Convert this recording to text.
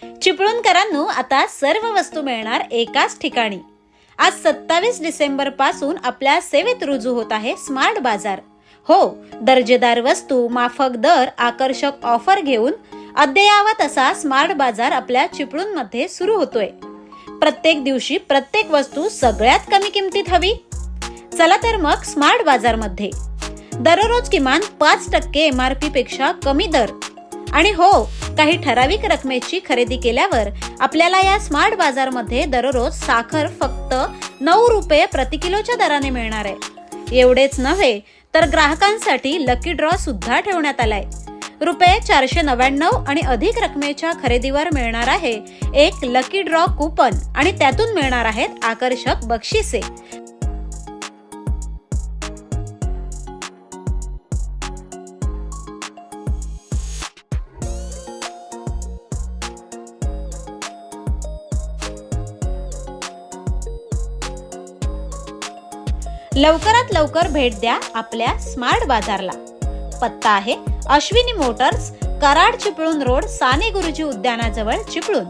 चिपळूणकरांनो, आता सर्व वस्तू मिळणार एकाच ठिकाणी। आज 27 डिसेंबर पासून आपल्या सेवेत रुजू होत आहे स्मार्ट बाजार। हो, दर्जेदार वस्तू, माफक दर, आकर्षक ऑफर घेऊन अद्ययावत असा स्मार्ट बाजार आपल्या चिपळूणमध्ये सुरू होतोय। प्रत्येक दिवशी प्रत्येक वस्तू सगळ्यात कमी किमतीत हवी? चला तर मग स्मार्ट बाजारमध्ये दररोज किमान 5% MRP पेक्षा कमी दर आणि हो, काही ठराविक रकमेची खरेदी केल्यावर आपल्याला या स्मार्ट बाजारमध्ये दररोज साखर फक्त 9 रुपये प्रति किलोच्या दराने मिळणार आहे। एवढेच नव्हे तर ग्राहकांसाठी लकी ड्रॉ सुद्धा ठेवण्यात आलाय। रुपये 499 आणि अधिक रकमेच्या खरेदीवर मिळणार आहे एक लकी ड्रॉ कूपन आणि त्यातून मिळणार आहेत आकर्षक बक्षिसे। लवकरात लवकर भेट द्या आपल्या स्मार्ट बाजारला। पत्ता आहे अश्विनी मोटर्स, कराड चिपळूण रोड, साने गुरुजी उद्यानाजवळ, चिपळूण।